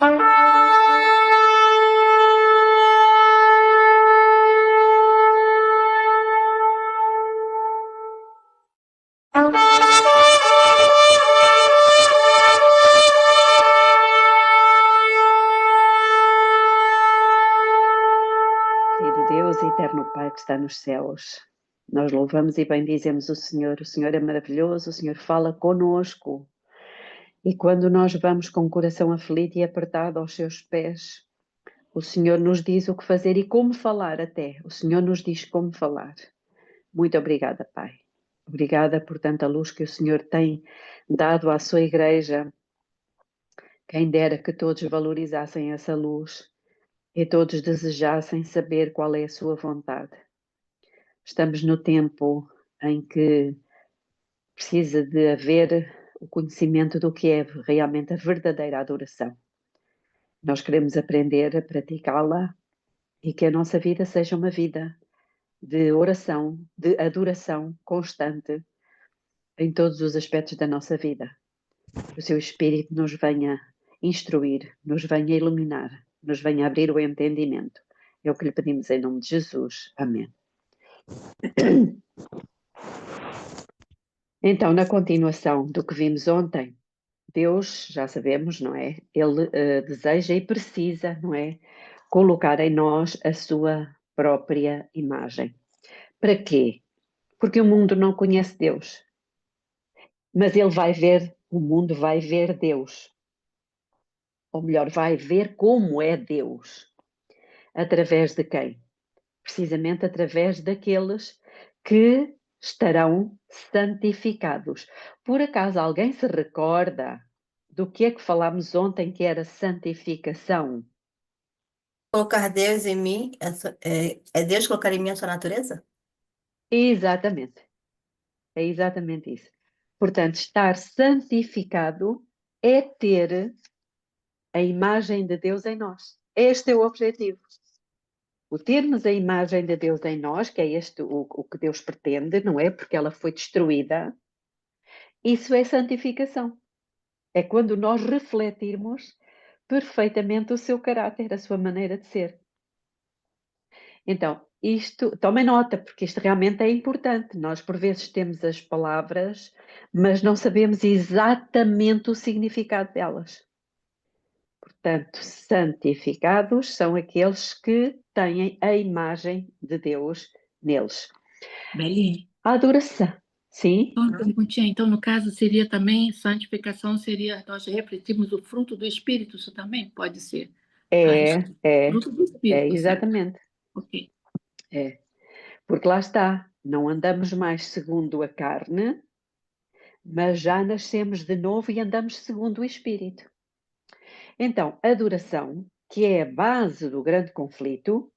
Querido Deus e eterno Pai que está nos céus, nós louvamos e bendizemos o Senhor é maravilhoso, o Senhor fala conosco. E quando nós vamos com o coração aflito e apertado aos seus pés, o Senhor nos diz o que fazer e como falar até. O Senhor nos diz como falar. Muito obrigada, Pai. Obrigada por tanta luz que o Senhor tem dado à sua igreja. Quem dera que todos valorizassem essa luz e todos desejassem saber qual é a sua vontade. Estamos no tempo em que precisa de haver o conhecimento do que é realmente a verdadeira adoração. Nós queremos aprender a praticá-la e que a nossa vida seja uma vida de oração, de adoração constante em todos os aspectos da nossa vida. Que o seu Espírito nos venha instruir, nos venha iluminar, nos venha abrir o entendimento. É o que lhe pedimos em nome de Jesus. Amém. Então, na continuação do que vimos ontem, Deus, já sabemos, não é? Ele deseja e precisa, não é? Colocar em nós a sua própria imagem. Para quê? Porque o mundo não conhece Deus. Mas o mundo vai ver Deus. Ou melhor, vai ver como é Deus. Através de quem? Precisamente através daqueles que estarão santificados. Por acaso alguém se recorda do que é que falámos ontem que era santificação? Colocar Deus em mim, é Deus colocar em mim a sua natureza? Exatamente, é exatamente isso. Portanto, estar santificado é ter a imagem de Deus em nós. Este é o objetivo. O termos a imagem de Deus em nós, que é este o que Deus pretende, não é? Porque ela foi destruída. Isso é santificação. É quando nós refletirmos perfeitamente o seu caráter, a sua maneira de ser. Então, isto, tomem nota, porque isto realmente é importante. Nós, por vezes, temos as palavras, mas não sabemos exatamente o significado delas. Portanto, santificados são aqueles que têm a imagem de Deus neles. Beli, A adoração, sim? só uma perguntinha. Então, no caso, seria também, santificação seria nós refletirmos o fruto do Espírito, isso também pode ser. Fruto do Espírito, certo? Exatamente. Ok. É. Porque lá está, não andamos mais segundo a carne, mas já nascemos de novo e andamos segundo o Espírito. Então, a adoração, que é a base do grande conflito,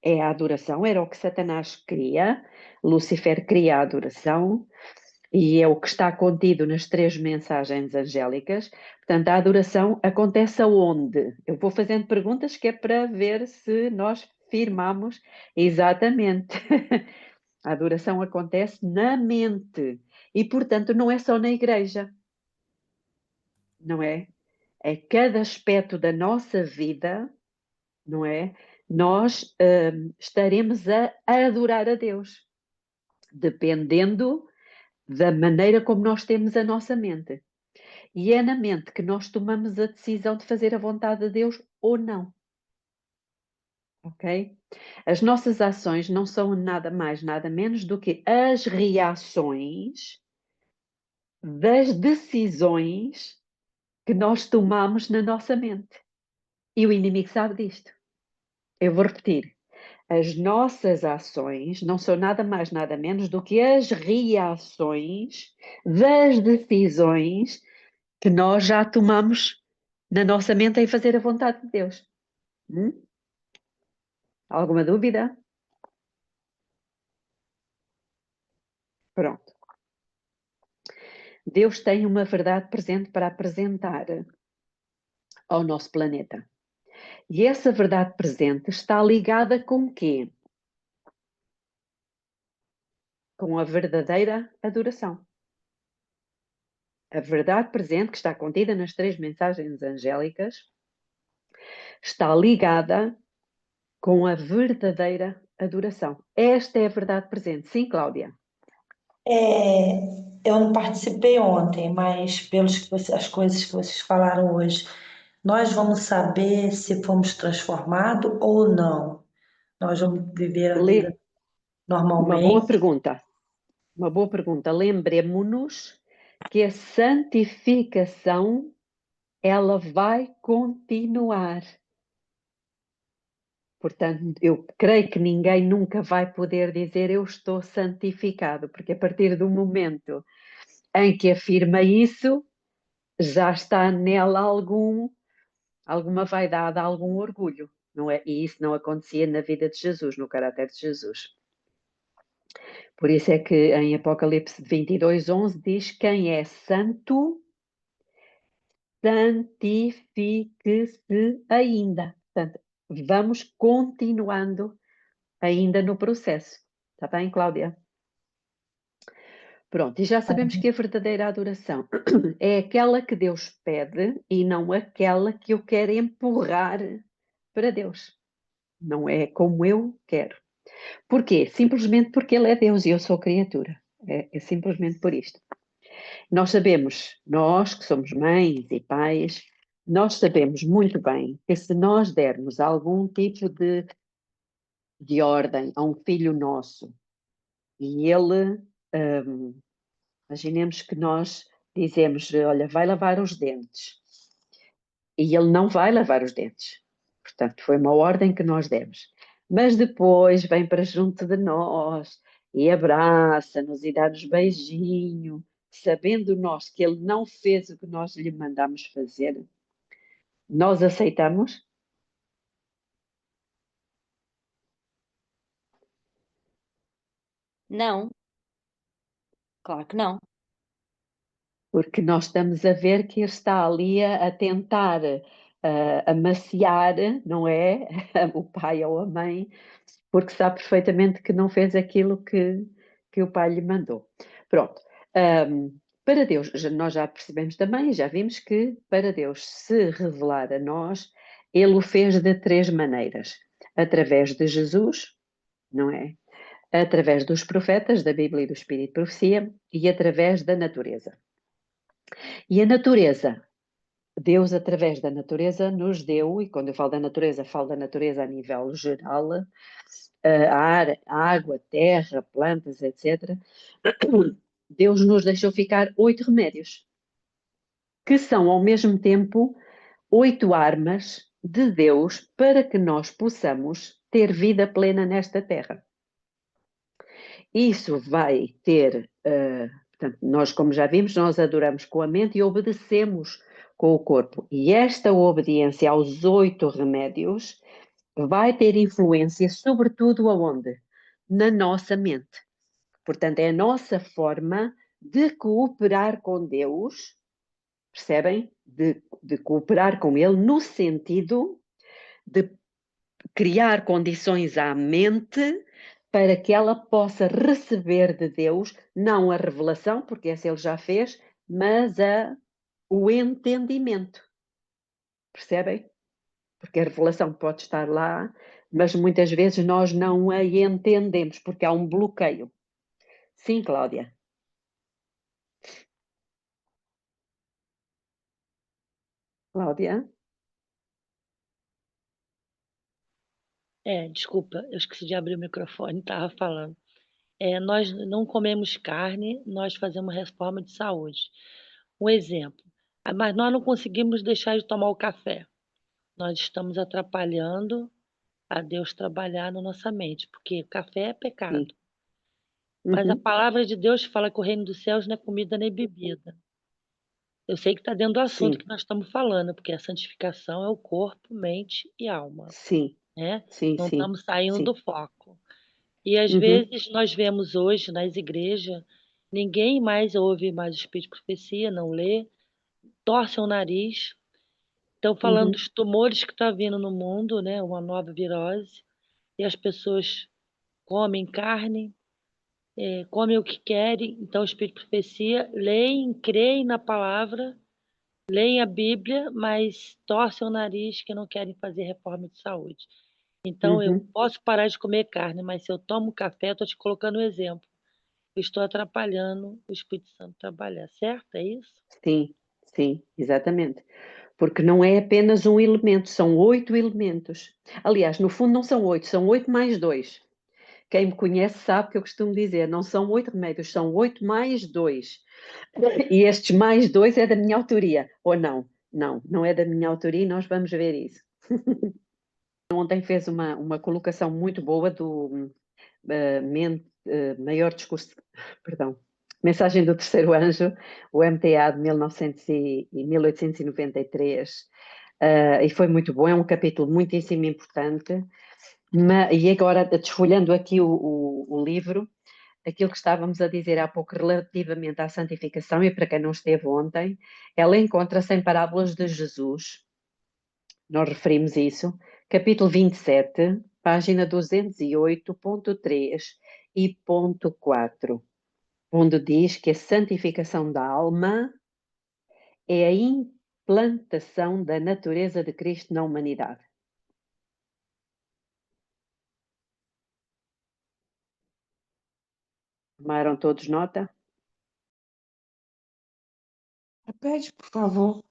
é a adoração, era o que Satanás queria, Lúcifer queria a adoração, e é o que está contido nas 3 mensagens angélicas. Portanto, a adoração acontece aonde? Eu vou fazendo perguntas que é para ver se nós firmamos exatamente. A adoração acontece na mente e, portanto, não é só na igreja, não é? É cada aspecto da nossa vida, não é? Nós estaremos a adorar a Deus, dependendo da maneira como nós temos a nossa mente. E é na mente que nós tomamos a decisão de fazer a vontade de Deus ou não. Ok? As nossas ações não são nada mais, nada menos do que as reações das decisões que nós tomamos na nossa mente. E o inimigo sabe disto. Eu vou repetir. As nossas ações não são nada mais, nada menos do que as reações das decisões que nós já tomamos na nossa mente em fazer a vontade de Deus. Alguma dúvida? Pronto. Deus tem uma verdade presente para apresentar ao nosso planeta. E essa verdade presente está ligada com o quê? Com a verdadeira adoração. A verdade presente que está contida nas 3 mensagens angélicas está ligada com a verdadeira adoração. Esta é a verdade presente. Sim, Cláudia? Eu não participei ontem, mas as coisas que vocês falaram hoje, nós vamos saber se fomos transformados ou não. Nós vamos viver a vida Uma normalmente. boa pergunta. Uma boa pergunta. Lembremos-nos que a santificação, ela vai continuar. Portanto, eu creio que ninguém nunca vai poder dizer eu estou santificado, porque a partir do momento em que afirma isso, já está nela alguma vaidade, algum orgulho, não é? E isso não acontecia na vida de Jesus, no caráter de Jesus. Por isso é que em Apocalipse 22:11 diz: quem é santo, santifique-se ainda. Portanto, vamos continuando ainda no processo. Está bem, Cláudia? Pronto, e já sabemos que a verdadeira adoração é aquela que Deus pede e não aquela que eu quero empurrar para Deus. Não é como eu quero. Porquê? Simplesmente porque Ele é Deus e eu sou criatura. É simplesmente por isto. Nós sabemos, nós que somos mães e pais, nós sabemos muito bem que se nós dermos algum tipo de ordem a um filho nosso e ele, imaginemos que nós dizemos, olha, vai lavar os dentes, e ele não vai lavar os dentes. Portanto, foi uma ordem que nós demos. Mas depois vem para junto de nós e abraça-nos e dá-nos beijinho, sabendo nós que ele não fez o que nós lhe mandamos fazer. Nós aceitamos? Não, claro que não. Porque nós estamos a ver que ele está ali a tentar amaciar, não é? O pai ou a mãe, porque sabe perfeitamente que não fez aquilo que o pai lhe mandou. Pronto. Para Deus, nós já percebemos também, já vimos que para Deus se revelar a nós, Ele o fez de 3 maneiras. Através de Jesus, não é? Através dos profetas, da Bíblia e do Espírito de Profecia, e através da natureza. E a natureza, Deus, através da natureza, nos deu, e quando eu falo da natureza a nível geral, a água, a terra, plantas, etc. Deus nos deixou ficar 8 remédios, que são ao mesmo tempo 8 armas de Deus para que nós possamos ter vida plena nesta terra. Isso vai ter, portanto, nós, como já vimos, nós adoramos com a mente e obedecemos com o corpo. E esta obediência aos 8 remédios vai ter influência, sobretudo aonde? Na nossa mente. Portanto, é a nossa forma de cooperar com Deus, percebem? De cooperar com Ele no sentido de criar condições à mente para que ela possa receber de Deus, não a revelação, porque essa Ele já fez, mas o entendimento. Percebem? Porque a revelação pode estar lá, mas muitas vezes nós não a entendemos, porque há um bloqueio. Sim, Cláudia. Cláudia? Desculpa, eu esqueci de abrir o microfone, estava falando. Nós não comemos carne, nós fazemos reforma de saúde. Um exemplo, mas nós não conseguimos deixar de tomar o café. Nós estamos atrapalhando a Deus trabalhar na nossa mente, porque café é pecado. Mas a palavra de Deus fala que o reino dos céus não é comida nem bebida. Eu sei que está dentro do assunto que nós estamos falando, porque a santificação é o corpo, mente e alma. Sim. Né? Sim, não sim, estamos saindo sim. do foco. E às vezes nós vemos hoje nas igrejas, ninguém mais ouve mais o Espírito de Profecia, não lê, torce o nariz. Estão falando dos tumores que está vindo no mundo, né? Uma nova virose, e as pessoas comem carne, comem o que querem. Então, o Espírito de Profecia, leem, creem na palavra, leem a Bíblia, mas torcem o nariz que não querem fazer reforma de saúde. Então, eu posso parar de comer carne, mas se eu tomo café, estou te colocando um exemplo. Eu estou atrapalhando o Espírito Santo trabalhar, certo? É isso? Sim, sim, exatamente. Porque não é apenas um elemento, são 8 elementos. Aliás, no fundo não são 8, são 8 mais 2. Quem me conhece sabe que eu costumo dizer, não são 8 remédios, são 8 mais 2. E estes mais 2 é da minha autoria, ou não? Não, não é da minha autoria e nós vamos ver isso. Ontem fez uma colocação muito boa do maior discurso, perdão, Mensagem do Terceiro Anjo, o MTA de 1893, e foi muito bom, é um capítulo muitíssimo importante, e agora, desfolhando aqui o livro, aquilo que estávamos a dizer há pouco relativamente à santificação, e para quem não esteve ontem, ela encontra-se em Parábolas de Jesus, nós referimos isso, capítulo 27, página 208.3 e ponto 4, onde diz que a santificação da alma é a implantação da natureza de Cristo na humanidade. Tomaram todos nota? Repete, por favor.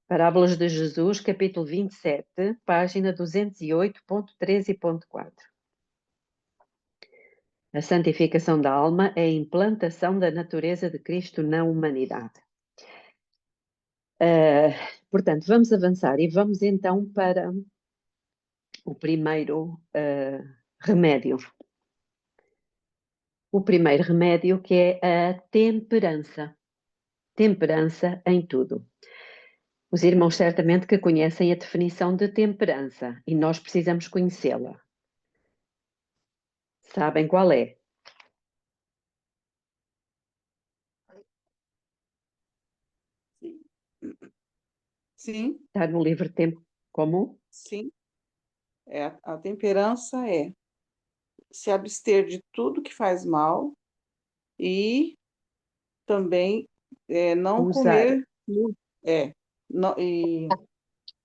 Parábolas de Jesus, capítulo 27, página 208.3 e ponto 4. A santificação da alma é a implantação da natureza de Cristo na humanidade. Portanto, vamos avançar e vamos então para o primeiro remédio. O primeiro remédio que é a temperança. Temperança em tudo. Os irmãos certamente que conhecem a definição de temperança e nós precisamos conhecê-la. Sabem qual é? Sim, Está no livro Tempo Comum? sim. A temperança é se abster de tudo que faz mal e também não Usar. comer muito. Não, e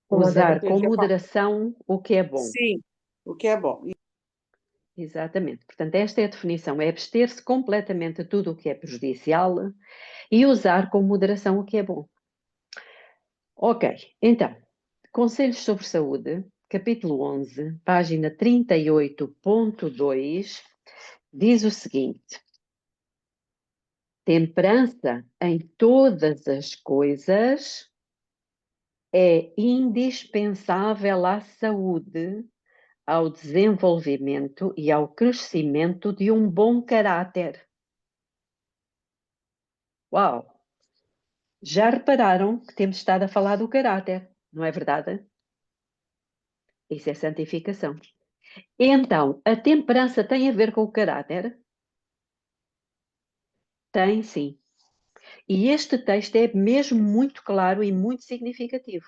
Usar com perdi a palavra. moderação o que é bom. Sim, o que é bom. Exatamente. Portanto, esta é a definição. É abster-se completamente de tudo o que é prejudicial e usar com moderação o que é bom. Ok, então, Conselhos sobre Saúde, capítulo 11, página 38.2, diz o seguinte: temperança em todas as coisas é indispensável à saúde, ao desenvolvimento e ao crescimento de um bom caráter. Uau! Já repararam que temos estado a falar do caráter, não é verdade? Isso é santificação. Então, a temperança tem a ver com o caráter? Tem, sim. E este texto é mesmo muito claro e muito significativo.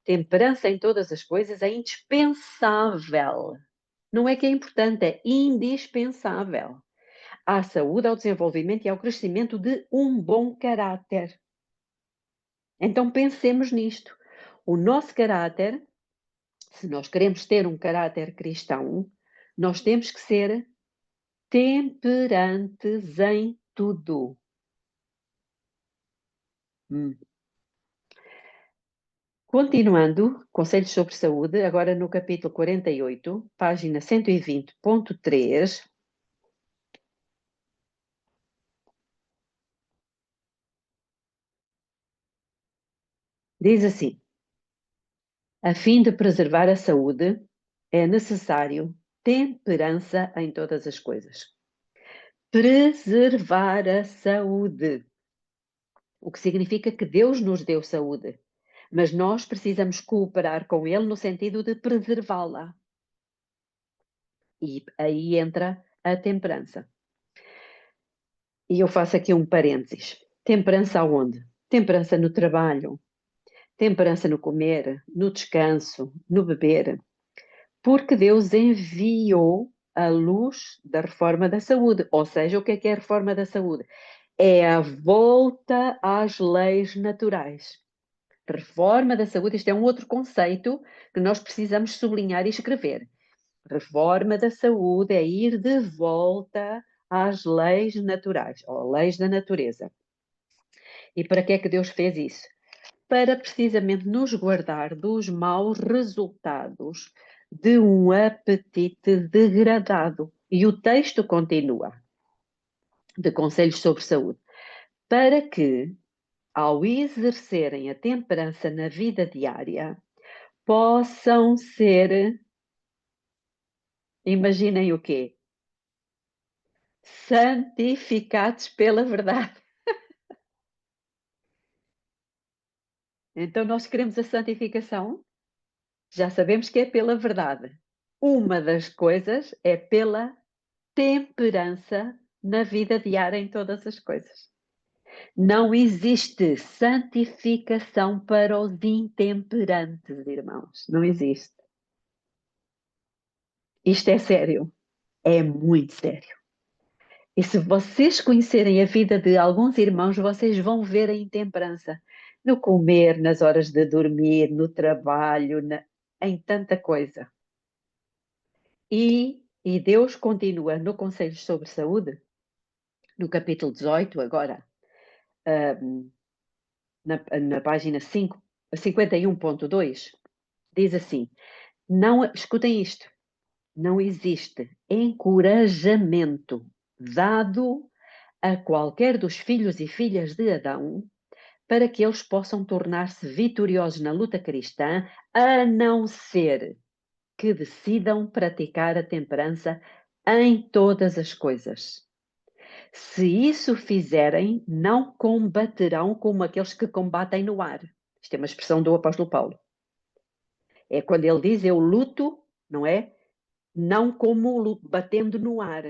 Temperança em todas as coisas é indispensável. Não é que é importante, é indispensável à saúde, ao desenvolvimento e ao crescimento de um bom caráter. Então pensemos nisto. O nosso caráter, se nós queremos ter um caráter cristão, nós temos que ser temperantes em tudo. Continuando, Conselhos sobre Saúde, agora no capítulo 48, página 120.3, diz assim: a fim de preservar a saúde, é necessário temperança em todas as coisas. Preservar a saúde. O que significa que Deus nos deu saúde, mas nós precisamos cooperar com Ele no sentido de preservá-la. E aí entra a temperança. E eu faço aqui um parênteses. Temperança aonde? Temperança no trabalho, temperança no comer, no descanso, no beber. Porque Deus enviou a luz da reforma da saúde. Ou seja, o que é a reforma da saúde? é a volta às leis naturais. Reforma da saúde, isto é um outro conceito que nós precisamos sublinhar e escrever. Reforma da saúde é ir de volta às leis naturais, ou leis da natureza. E para que é que Deus fez isso? Para precisamente nos guardar dos maus resultados de um apetite degradado. E o texto continua, de Conselhos sobre Saúde, para que, ao exercerem a temperança na vida diária, possam ser, imaginem o quê? Santificados pela verdade. Então nós queremos a santificação, já sabemos que é pela verdade. Uma das coisas é pela temperança na vida diária em todas as coisas. Não existe santificação para os intemperantes, irmãos. Não existe. Isto é sério. É muito sério. E se vocês conhecerem a vida de alguns irmãos, vocês vão ver a intemperança. No comer, nas horas de dormir, no trabalho, em tanta coisa. E Deus continua no Conselhos sobre Saúde, no capítulo 18, agora, na página 51.2, diz assim, escutem isto, não existe encorajamento dado a qualquer dos filhos e filhas de Adão para que eles possam tornar-se vitoriosos na luta cristã, a não ser que decidam praticar a temperança em todas as coisas. Se isso fizerem, não combaterão como aqueles que combatem no ar. Isto é uma expressão do apóstolo Paulo. É quando ele diz, eu luto, não é? Não como batendo no ar.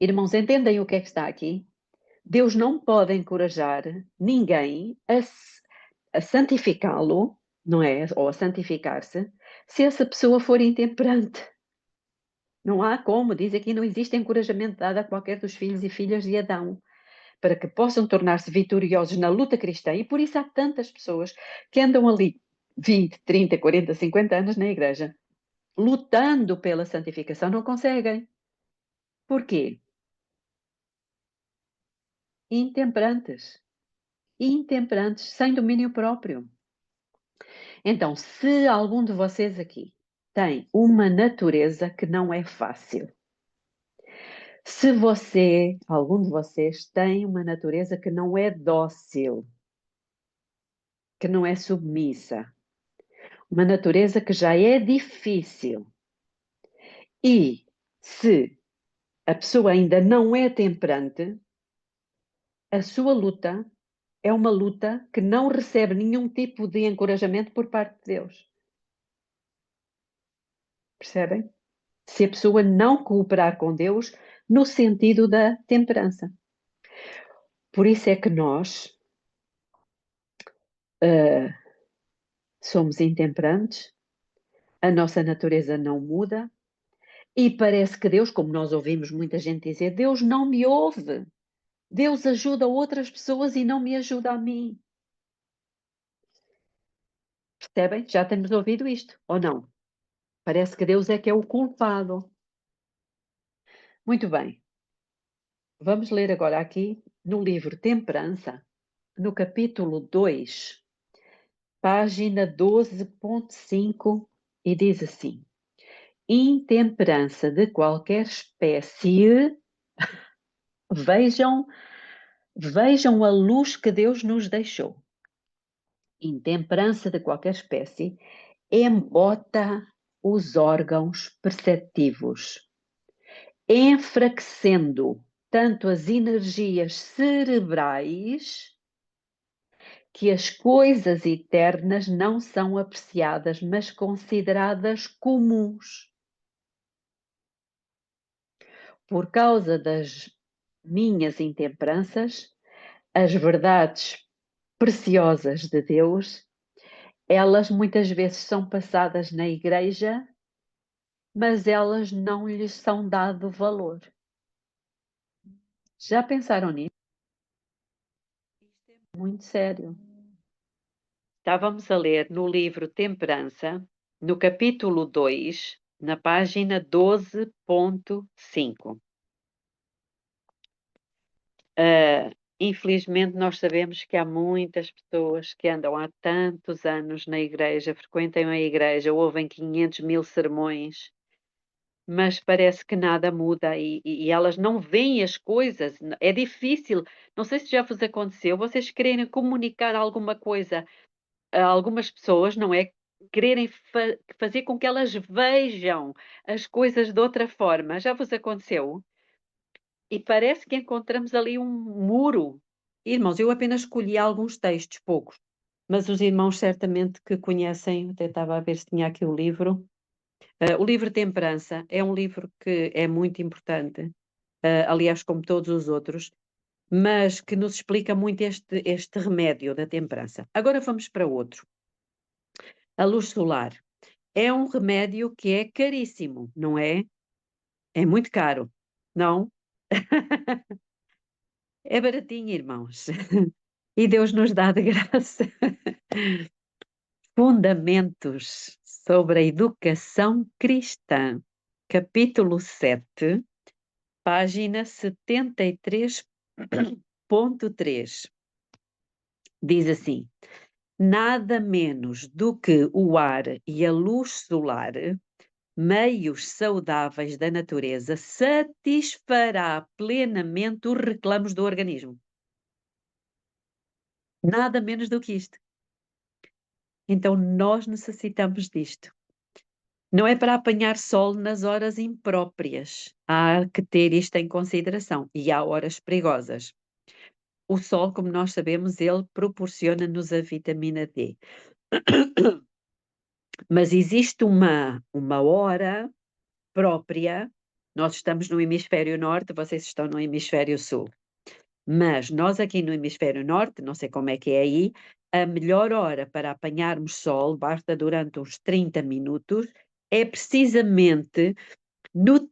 Irmãos, entendem o que é que está aqui? Deus não pode encorajar ninguém a santificá-lo, não é? Ou a santificar-se, se essa pessoa for intemperante. Não há como, diz aqui, não existe encorajamento dado a qualquer dos filhos e filhas de Adão, para que possam tornar-se vitoriosos na luta cristã. E por isso há tantas pessoas que andam ali 20, 30, 40, 50 anos na igreja, lutando pela santificação, não conseguem. Porquê? Intemperantes, sem domínio próprio. Então, se algum de vocês aqui tem uma natureza que não é fácil, se algum de vocês tem uma natureza que não é dócil, que não é submissa, uma natureza que já é difícil, e se a pessoa ainda não é temperante, a sua luta é uma luta que não recebe nenhum tipo de encorajamento por parte de Deus. Percebem? Se a pessoa não cooperar com Deus no sentido da temperança. Por isso é que nós somos intemperantes, a nossa natureza não muda, e parece que Deus, como nós ouvimos muita gente dizer, Deus não me ouve. Deus ajuda outras pessoas e não me ajuda a mim. Percebem? Já temos ouvido isto, ou não? Parece que Deus é que é o culpado. Muito bem. Vamos ler agora aqui no livro Temperança, no capítulo 2, página 12.5, e diz assim: intemperança de qualquer espécie, vejam a luz que Deus nos deixou. Intemperança de qualquer espécie embota os órgãos perceptivos, enfraquecendo tanto as energias cerebrais que as coisas eternas não são apreciadas, mas consideradas comuns. Por causa das minhas intemperanças, as verdades preciosas de Deus, elas muitas vezes são passadas na igreja, mas elas não lhes são dado valor. Já pensaram nisso? Isto é muito sério. Estávamos a ler no livro Temperança, no capítulo 2, na página 12.5. Infelizmente, nós sabemos que há muitas pessoas que andam há tantos anos na igreja, frequentam a igreja, ouvem 500.000 sermões, mas parece que nada muda e elas não veem as coisas. É difícil. Não sei se já vos aconteceu, vocês quererem comunicar alguma coisa a algumas pessoas, não é? Quererem fazer com que elas vejam as coisas de outra forma. Já vos aconteceu? E parece que encontramos ali um muro. Irmãos, eu apenas escolhi alguns textos, poucos, mas os irmãos certamente que conhecem, até estava a ver se tinha aqui o livro. O livro Temperança é um livro que é muito importante, aliás, como todos os outros, mas que nos explica muito este remédio da temperança. Agora vamos para outro. A luz solar é um remédio que é caríssimo, não é? É muito caro, não? É baratinho, irmãos. E Deus nos dá de graça. Fundamentos sobre a educação cristã, capítulo 7, página 73.3. Diz assim: nada menos do que o ar e a luz solar, meios saudáveis da natureza, satisfará plenamente os reclamos do organismo. Nada menos do que isto. Então nós necessitamos disto. Não é para apanhar sol nas horas impróprias. Há que ter isto em consideração. E há horas perigosas. O sol, como nós sabemos, ele proporciona-nos a vitamina D. Mas existe uma hora própria. Nós estamos no hemisfério norte, vocês estão no hemisfério sul. Mas nós aqui no hemisfério norte, não sei como é que é aí, a melhor hora para apanharmos sol, basta durante uns 30 minutos, é precisamente no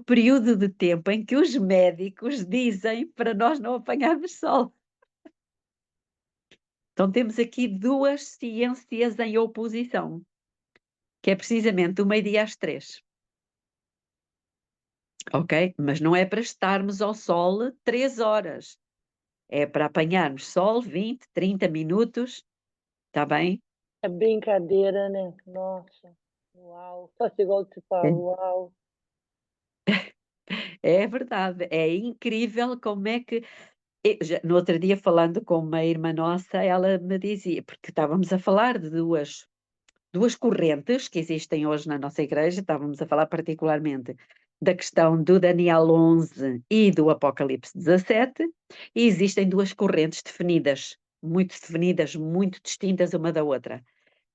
período de tempo em que os médicos dizem para nós não apanharmos sol. Então temos aqui duas ciências em oposição, que é precisamente do meio-dia às 3. Ok? Mas não é para estarmos ao sol 3 horas. É para apanharmos sol 20, 30 minutos. Está bem? É brincadeira, né? Nossa, uau. Faço igual você fala, uau. É verdade. É incrível como é que... no outro dia, falando com uma irmã nossa, ela me dizia, porque estávamos a falar de duas correntes que existem hoje na nossa igreja, estávamos a falar particularmente da questão do Daniel 11 e do Apocalipse 17, e existem duas correntes definidas, muito distintas uma da outra.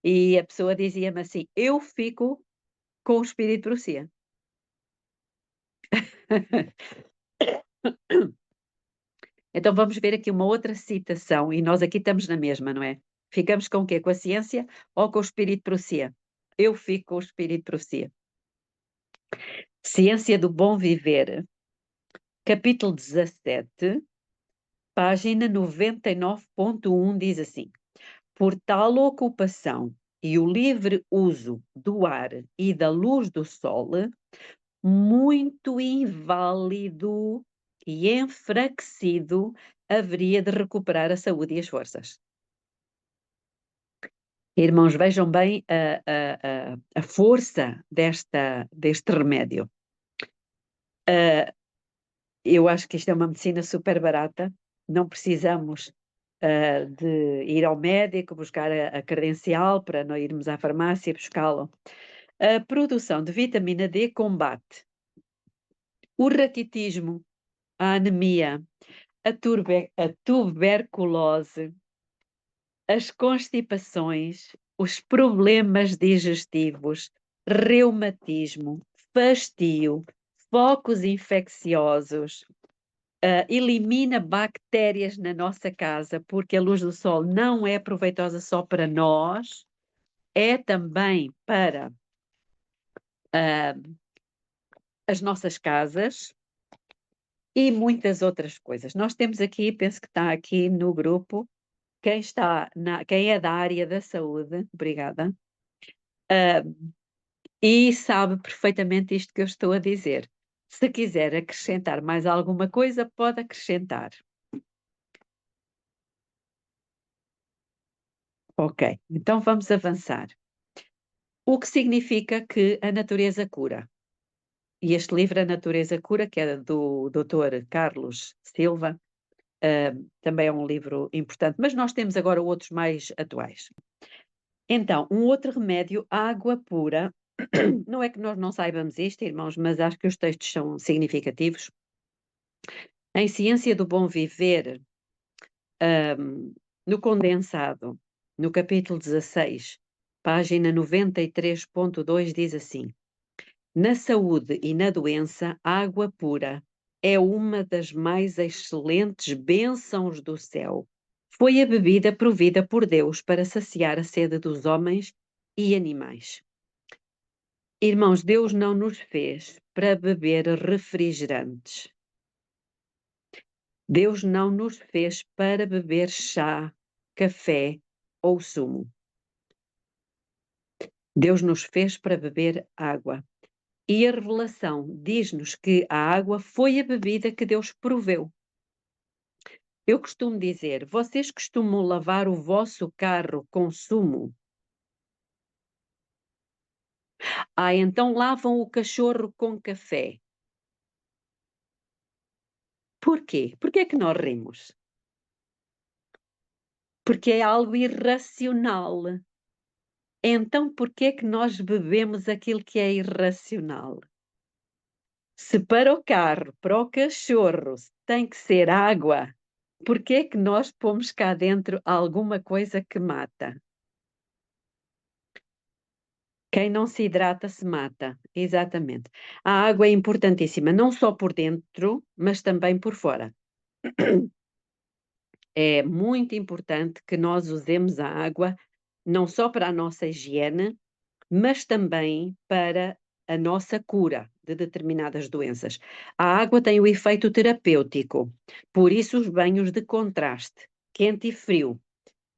E a pessoa dizia-me assim, eu fico com o espírito de profecia. Então vamos ver aqui uma outra citação, e nós aqui estamos na mesma, não é? Ficamos com o quê? Com a ciência ou com o espírito de profecia? Eu fico com o espírito de profecia. Ciência do Bom Viver, capítulo 17, página 99.1, diz assim: por tal ocupação e o livre uso do ar e da luz do sol, muito inválido e enfraquecido haveria de recuperar a saúde e as forças. Irmãos, vejam bem a força deste remédio. Eu acho que isto é uma medicina super barata, não precisamos de ir ao médico buscar a credencial para não irmos à farmácia buscá-lo. A produção de vitamina D combate o raquitismo, a anemia, a tuberculose, as constipações, os problemas digestivos, reumatismo, fastio, focos infecciosos, elimina bactérias na nossa casa, porque a luz do sol não é proveitosa só para nós, é também para as nossas casas. e muitas outras coisas. Nós temos aqui, penso que está aqui no grupo, quem é da área da saúde, obrigada, e sabe perfeitamente isto que eu estou a dizer. Se quiser acrescentar mais alguma coisa, pode acrescentar. Ok, então vamos avançar. O que significa que a natureza cura? E este livro, A Natureza Cura, que é do Dr. Carlos Silva, também é um livro importante, mas nós temos agora outros mais atuais. Então, um outro remédio, água pura. Não é que nós não saibamos isto, irmãos, mas acho que os textos são significativos. Em Ciência do Bom Viver, no condensado, no capítulo 16, página 93.2, diz assim: na saúde e na doença, a água pura é uma das mais excelentes bênçãos do céu. Foi a bebida provida por Deus para saciar a sede dos homens e animais. Irmãos, Deus não nos fez para beber refrigerantes. Deus não nos fez para beber chá, café ou sumo. Deus nos fez para beber água. E a revelação diz-nos que a água foi a bebida que Deus proveu. Eu costumo dizer, vocês costumam lavar o vosso carro com sumo? Então lavam o cachorro com café. Porquê? Porquê é que nós rimos? Porque é algo irracional. Então, porquê é que nós bebemos aquilo que é irracional? Se para o carro, para o cachorro, tem que ser água, porquê é que nós pomos cá dentro alguma coisa que mata? Quem não se hidrata se mata, exatamente. A água é importantíssima, não só por dentro, mas também por fora. É muito importante que nós usemos a água não só para a nossa higiene, mas também para a nossa cura de determinadas doenças. A água tem o efeito terapêutico, por isso os banhos de contraste, quente e frio.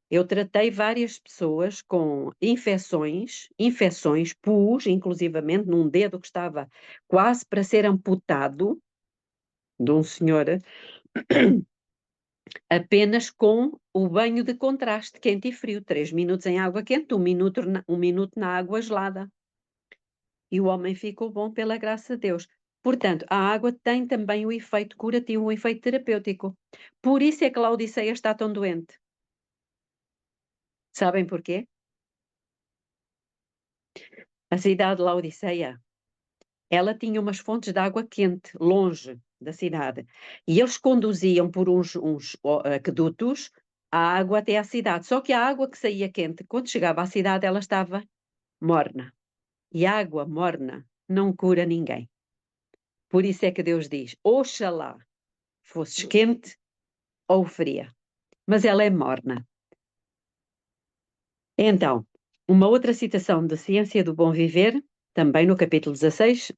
Eu tratei várias pessoas com infecções, pus, inclusivamente num dedo que estava quase para ser amputado, de um senhor, apenas com o banho de contraste, quente e frio, 3 minutos em água quente, um minuto na água gelada. E o homem ficou bom pela graça de Deus. Portanto, a água tem também o efeito curativo, o efeito terapêutico. Por isso é que Laodiceia está tão doente. Sabem porquê? A cidade de Laodiceia, ela tinha umas fontes de água quente, longe da cidade. E eles conduziam por uns aquedutos a água até à cidade. Só que a água que saía quente, quando chegava à cidade, ela estava morna. E a água morna não cura ninguém. Por isso é que Deus diz, oxalá fosses quente ou fria. Mas ela é morna. Então, uma outra citação de Ciência do Bom Viver, também no capítulo 16,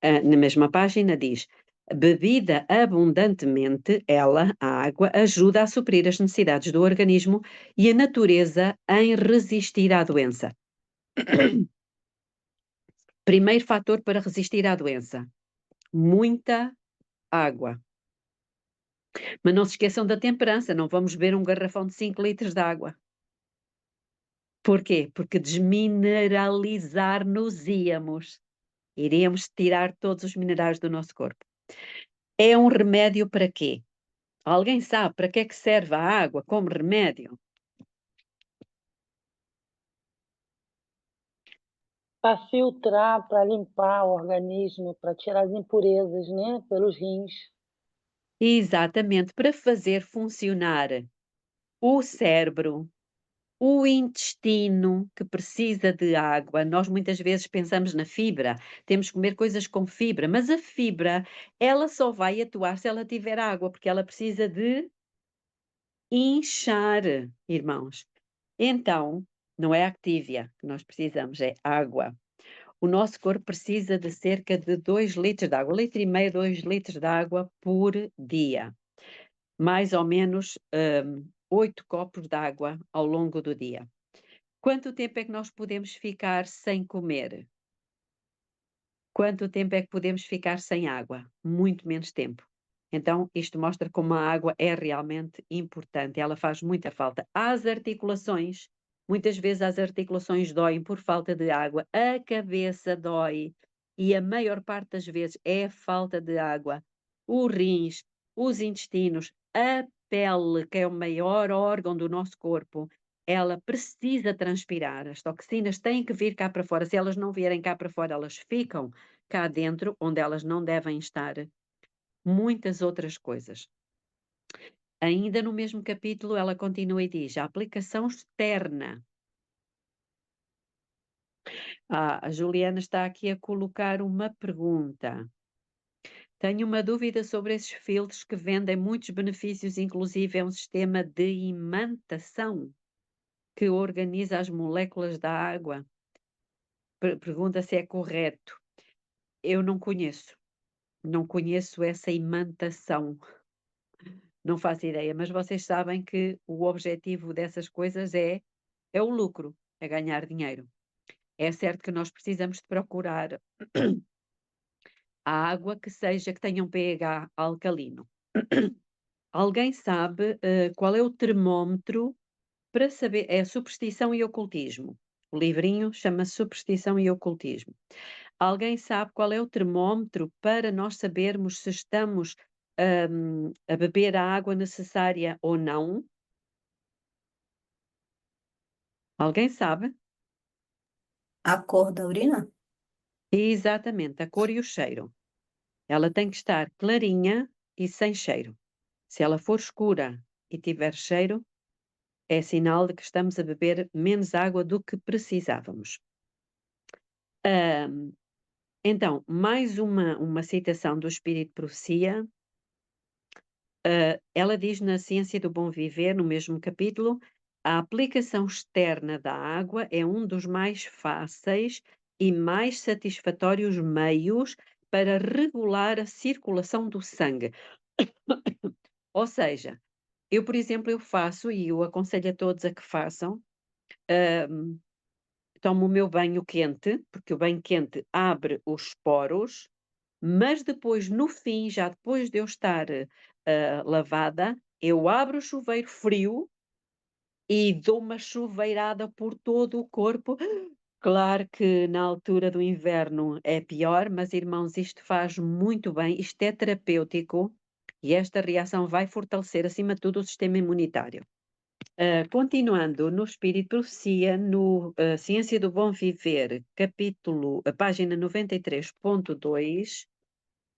na mesma página, diz: bebida abundantemente, ela, a água, ajuda a suprir as necessidades do organismo e a natureza em resistir à doença. Primeiro fator para resistir à doença: muita água. Mas não se esqueçam da temperança, não vamos beber um garrafão de 5 litros de água. Porquê? Porque desmineralizar-nos íamos. Iríamos tirar todos os minerais do nosso corpo. É um remédio para quê? Alguém sabe para que é que serve a água como remédio? Para filtrar, para limpar o organismo, para tirar as impurezas, né, pelos rins. Exatamente, para fazer funcionar o cérebro, o intestino que precisa de água. Nós muitas vezes pensamos na fibra, temos que comer coisas com fibra, mas a fibra, ela só vai atuar se ela tiver água, porque ela precisa de inchar, irmãos. Então, não é Activia que nós precisamos, é água. o nosso corpo precisa de cerca de 2 litros de água, 1,5 litro, 2 litros de água por dia. Mais ou menos 8 copos de água ao longo do dia. Quanto tempo é que nós podemos ficar sem comer? Quanto tempo é que podemos ficar sem água? Muito menos tempo. Então, isto mostra como a água é realmente importante, ela faz muita falta. As articulações, muitas vezes as articulações doem por falta de água, a cabeça dói e a maior parte das vezes é falta de água. Os rins, os intestinos, a pele, que é o maior órgão do nosso corpo, ela precisa transpirar, as toxinas têm que vir cá para fora, se elas não vierem cá para fora, elas ficam cá dentro, onde elas não devem estar. Muitas outras coisas. Ainda no mesmo capítulo, ela continua e diz: a aplicação externa. A Juliana está aqui a colocar uma pergunta. Tenho uma dúvida sobre esses filtros que vendem muitos benefícios, inclusive é um sistema de imantação que organiza as moléculas da água. Pergunta se é correto. Eu não conheço. Não conheço essa imantação. Não faço ideia, mas vocês sabem que o objetivo dessas coisas é o lucro, é ganhar dinheiro. É certo que nós precisamos de procurar a água que tenha um pH alcalino. Alguém sabe qual é o termómetro para saber? É superstição e ocultismo. O livrinho chama-se Superstição e Ocultismo. Alguém sabe qual é o termómetro para nós sabermos se estamos a beber a água necessária ou não? Alguém sabe? A cor da urina? Exatamente, a cor e o cheiro. Ela tem que estar clarinha e sem cheiro. Se ela for escura e tiver cheiro, é sinal de que estamos a beber menos água do que precisávamos. Então, mais uma citação do Espírito de Profecia. Ela diz na Ciência do Bom Viver, no mesmo capítulo, a aplicação externa da água é um dos mais fáceis e mais satisfatórios meios para regular a circulação do sangue. Ou seja, eu, por exemplo, eu faço, e eu aconselho a todos a que façam, tomo o meu banho quente, porque o banho quente abre os poros, mas depois, no fim, já depois de eu estar lavada, eu abro o chuveiro frio e dou uma chuveirada por todo o corpo. Claro que na altura do inverno é pior, mas irmãos, isto faz muito bem, isto é terapêutico e esta reação vai fortalecer, acima de tudo, o sistema imunitário. Continuando no Espírito de Profecia, no Ciência do Bom Viver, página 93.2,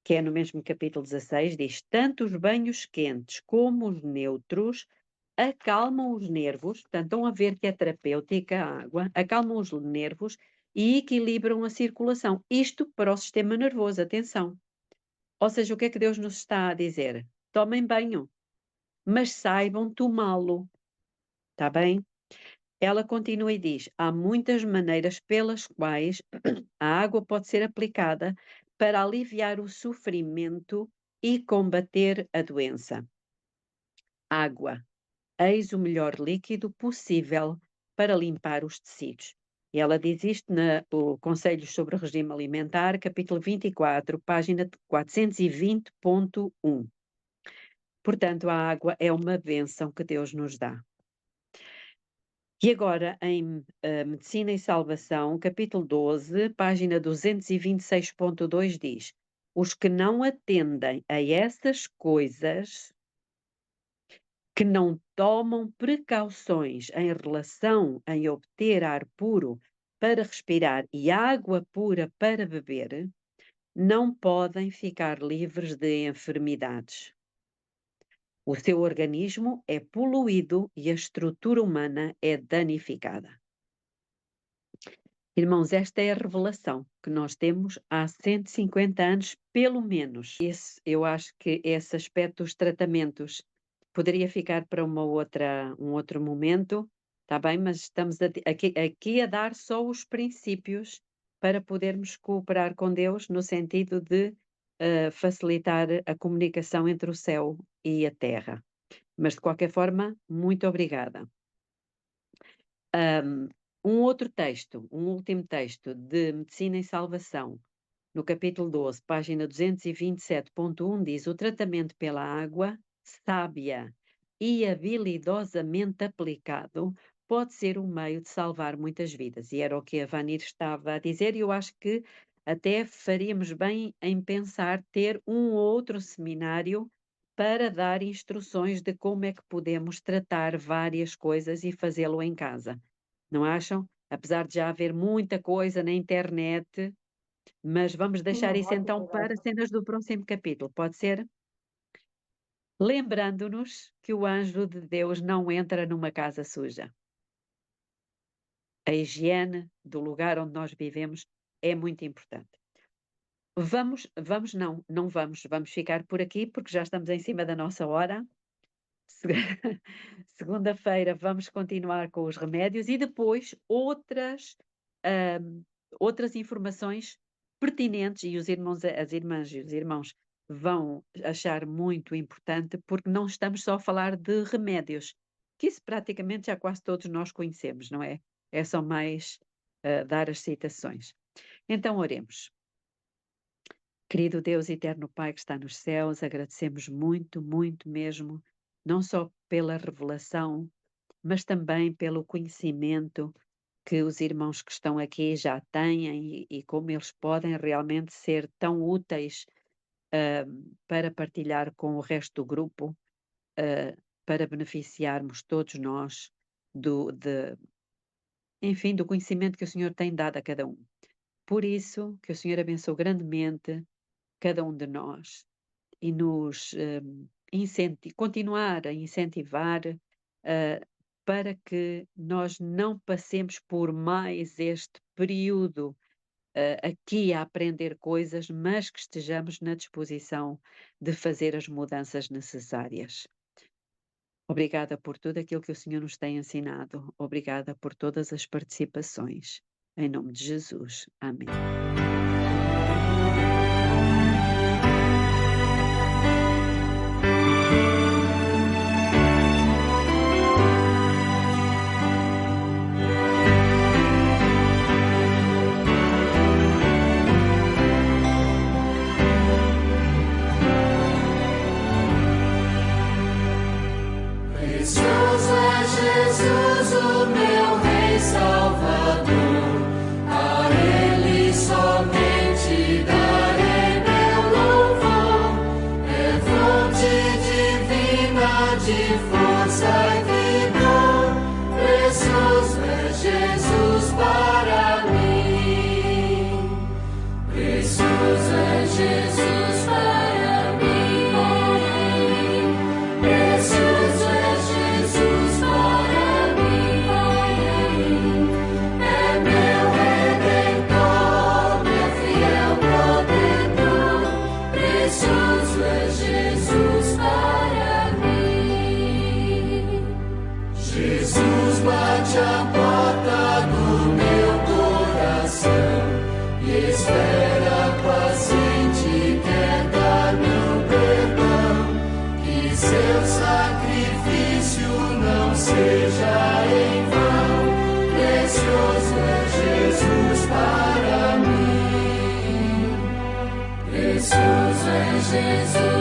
que é no mesmo capítulo 16, diz: tanto os banhos quentes como os neutros acalmam os nervos, portanto, estão a ver que é terapêutica a água, acalmam os nervos e equilibram a circulação. Isto para o sistema nervoso, atenção. Ou seja, o que é que Deus nos está a dizer? Tomem banho, mas saibam tomá-lo. Está bem? Ela continua e diz: há muitas maneiras pelas quais a água pode ser aplicada para aliviar o sofrimento e combater a doença. Água. Eis o melhor líquido possível para limpar os tecidos. E ela diz isto no Conselhos sobre o Regime Alimentar, capítulo 24, página 420.1. Portanto, a água é uma bênção que Deus nos dá. E agora, em Medicina e Salvação, capítulo 12, página 226.2 diz: os que não atendem a essas coisas, que não tomam precauções em relação a obter ar puro para respirar e água pura para beber, não podem ficar livres de enfermidades. O seu organismo é poluído e a estrutura humana é danificada. Irmãos, esta é a revelação que nós temos há 150 anos, pelo menos. Eu acho que esse aspecto dos tratamentos poderia ficar para um outro momento, está bem? Mas estamos aqui a dar só os princípios para podermos cooperar com Deus no sentido de facilitar a comunicação entre o céu e a terra. Mas, de qualquer forma, muito obrigada. Um último texto de Medicina e Salvação, no capítulo 12, página 227.1, diz: o tratamento pela água, sábia e habilidosamente aplicado, pode ser um meio de salvar muitas vidas. E era o que a Vanir estava a dizer, e eu acho que até faríamos bem em pensar ter um ou outro seminário para dar instruções de como é que podemos tratar várias coisas e fazê-lo em casa. Não acham? Apesar de já haver muita coisa na internet, mas vamos deixar isso então para cenas do próximo capítulo, pode ser? Lembrando-nos que o anjo de Deus não entra numa casa suja. A higiene do lugar onde nós vivemos é muito importante. Vamos ficar por aqui porque já estamos em cima da nossa hora. Segunda-feira vamos continuar com os remédios e depois outras informações pertinentes, e os irmãos, as irmãs e os irmãos vão achar muito importante, porque não estamos só a falar de remédios, que isso praticamente já quase todos nós conhecemos, não é? É só mais dar as citações. Então oremos. Querido Deus, eterno Pai que está nos céus, agradecemos muito, muito mesmo, não só pela revelação, mas também pelo conhecimento que os irmãos que estão aqui já têm e como eles podem realmente ser tão úteis para partilhar com o resto do grupo, para beneficiarmos todos nós enfim, do conhecimento que o Senhor tem dado a cada um. Por isso, que o Senhor abençoe grandemente cada um de nós e nos continuar a incentivar para que nós não passemos por mais este período aqui a aprender coisas, mas que estejamos na disposição de fazer as mudanças necessárias. Obrigada por tudo aquilo que o Senhor nos tem ensinado. Obrigada por todas as participações. Em nome de Jesus. Amém. Jesus.